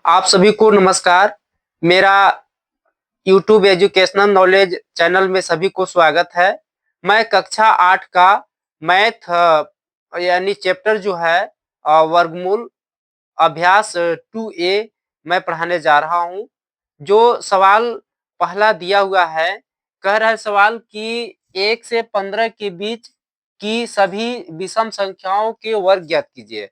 आप सभी को नमस्कार। मेरा यूट्यूब एजुकेशनल नॉलेज चैनल में सभी को स्वागत है। मैं कक्षा 8 का मैथ यानी चैप्टर जो है वर्गमूल अभ्यास 2A मैं पढ़ाने जा रहा हूँ। जो सवाल पहला दिया हुआ है, कह रहा है सवाल कि 1 से 15 के बीच की सभी विषम संख्याओं के वर्ग ज्ञात कीजिए।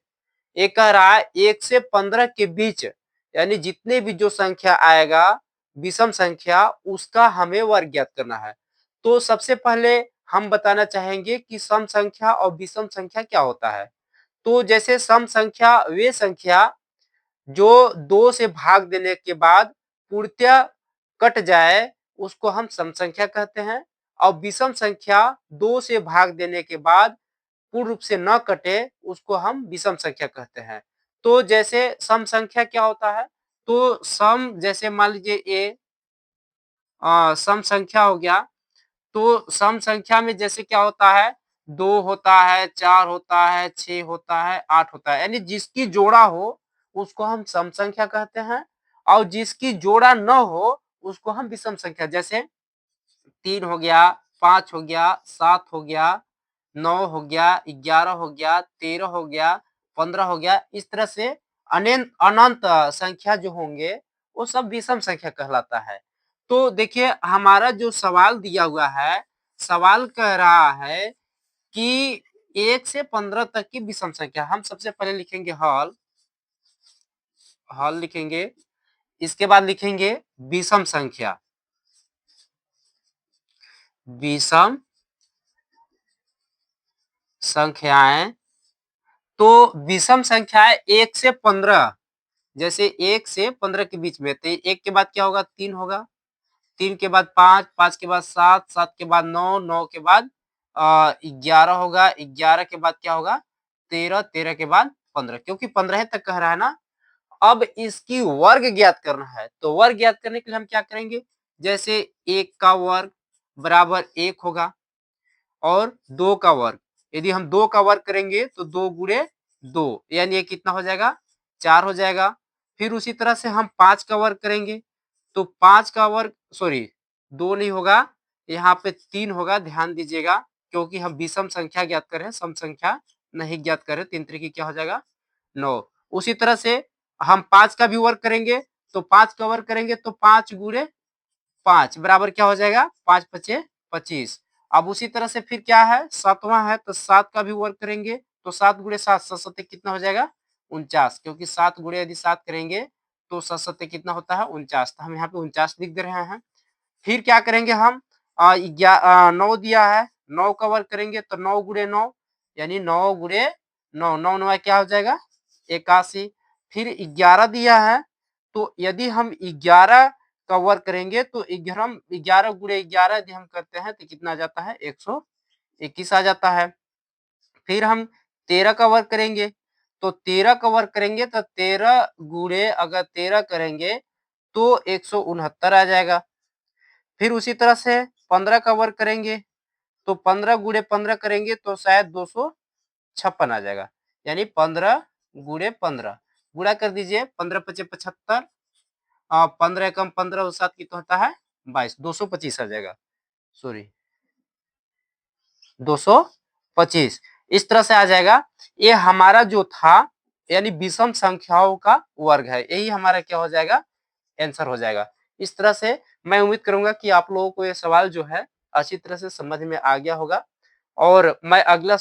ये कह रहा है 1 से 15 के बीच यानी जितने भी जो संख्या आएगा विषम संख्या उसका हमें वर्ग ज्ञात करना है। तो सबसे पहले हम बताना चाहेंगे कि सम संख्या और विषम संख्या क्या होता है। तो जैसे सम संख्या वे संख्या जो 2 से भाग देने के बाद पूर्णतः कट जाए उसको हम सम संख्या कहते हैं और विषम संख्या 2 से भाग देने के बाद पूर्ण रूप से न कटे उसको हम विषम संख्या कहते हैं। तो जैसे सम संख्या क्या होता है? तो सम जैसे मान लीजिए ये सम संख्या हो गया, तो सम संख्या में जैसे क्या होता है 2 होता है, 4 होता है, 6 होता है, 8 होता है। यानी जिसकी जोड़ा हो उसको हम सम संख्या कहते हैं और जिसकी जोड़ा न हो उसको हम विषम संख्या जैसे 3 हो गया, 5 हो गया, 7 हो गया, 9 हो गया, 11 हो गया, 13 हो गया, 15 हो गया। इस तरह से अनंत संख्या जो होंगे वो सब विषम संख्या कहलाता है। तो देखिए हमारा जो सवाल दिया हुआ है, सवाल कह रहा है कि 1 से 15 तक की विषम संख्या। हम सबसे पहले लिखेंगे हल, हल लिखेंगे, इसके बाद लिखेंगे विषम संख्या, विषम संख्याएं। तो विषम संख्याएं 1 से 15, जैसे 1 से 15 के बीच में, तो 1 के बाद क्या होगा 3 होगा, 3 के बाद 5, 5 के बाद 7, 7 के बाद 9, 9 के बाद 11 होगा, 11 के बाद क्या होगा 13, 13 के बाद 15, क्योंकि 15 तक कह रहा है ना। अब इसकी वर्ग ज्ञात करना है, तो वर्ग ज्ञात करने के लिए हम क्या करेंगे, जैसे 1 का वर्ग बराबर 1 होगा और 2 का वर्ग, यदि हम 2 का वर्ग करेंगे तो 2 गुणे 2 यानी ये कितना हो जाएगा 4 हो जाएगा। फिर उसी तरह से हम 5 का वर्ग करेंगे तो 5 का वर्ग सॉरी 2 नहीं होगा, यहाँ पे 3 होगा, ध्यान दीजिएगा क्योंकि हम विषम संख्या ज्ञात कर रहे हैं, सम संख्या नहीं ज्ञात कर रहे। 3 त्रिकी क्या हो जाएगा 9। उसी तरह से हम 5 का भी वर्ग करेंगे तो 5 का वर्ग करेंगे तो 5 गुणे 5 बराबर क्या हो जाएगा 5 पचे 25। अब उसी तरह से फिर क्या है 7वां है तो 7 का भी वर्ग करेंगे तो 7 गुणे 7, 7 सत्ते कितना हो जाएगा 49, क्योंकि 7 गुणे यदि 7 करेंगे तो 7 सत्ते कितना होता है 49, तो हम यहाँ पे 49 लिख दे रहे हैं। फिर क्या करेंगे हम 9 दिया है, 9 का वर्ग करेंगे तो 9 गुणे 9 यानी 9 गुणे 9, 9 9 क्या हो जाएगा 81। फिर 11 दिया है तो यदि हम 11 का वर्ग करेंगे तो 11 गुणे 11 यदि हम करते हैं तो कितना आ जाता है 121 आ जाता है। फिर हम 13 का वर्ग करेंगे तो 13 का वर्ग करेंगे तो 13 गुणे अगर 13 करेंगे तो 169 आ जाएगा। फिर उसी तरह से 15 का वर्ग करेंगे तो 15 गुणे 15 करेंगे तो शायद 256 आ जाएगा, यानी 15 गुणे 15 गुणा कर दीजिए, 15 पचे 75, 15 कम 15 और 7 कितना होता है 22, 225 आ जाएगा, सॉरी 225 इस तरह से आ जाएगा। ये हमारा जो था यानी विषम संख्याओं का वर्ग है, यही हमारा क्या हो जाएगा आंसर हो जाएगा। इस तरह से मैं उम्मीद करूंगा कि आप लोगों को ये सवाल जो है अच्छी तरह से समझ में आ गया होगा और मैं अगला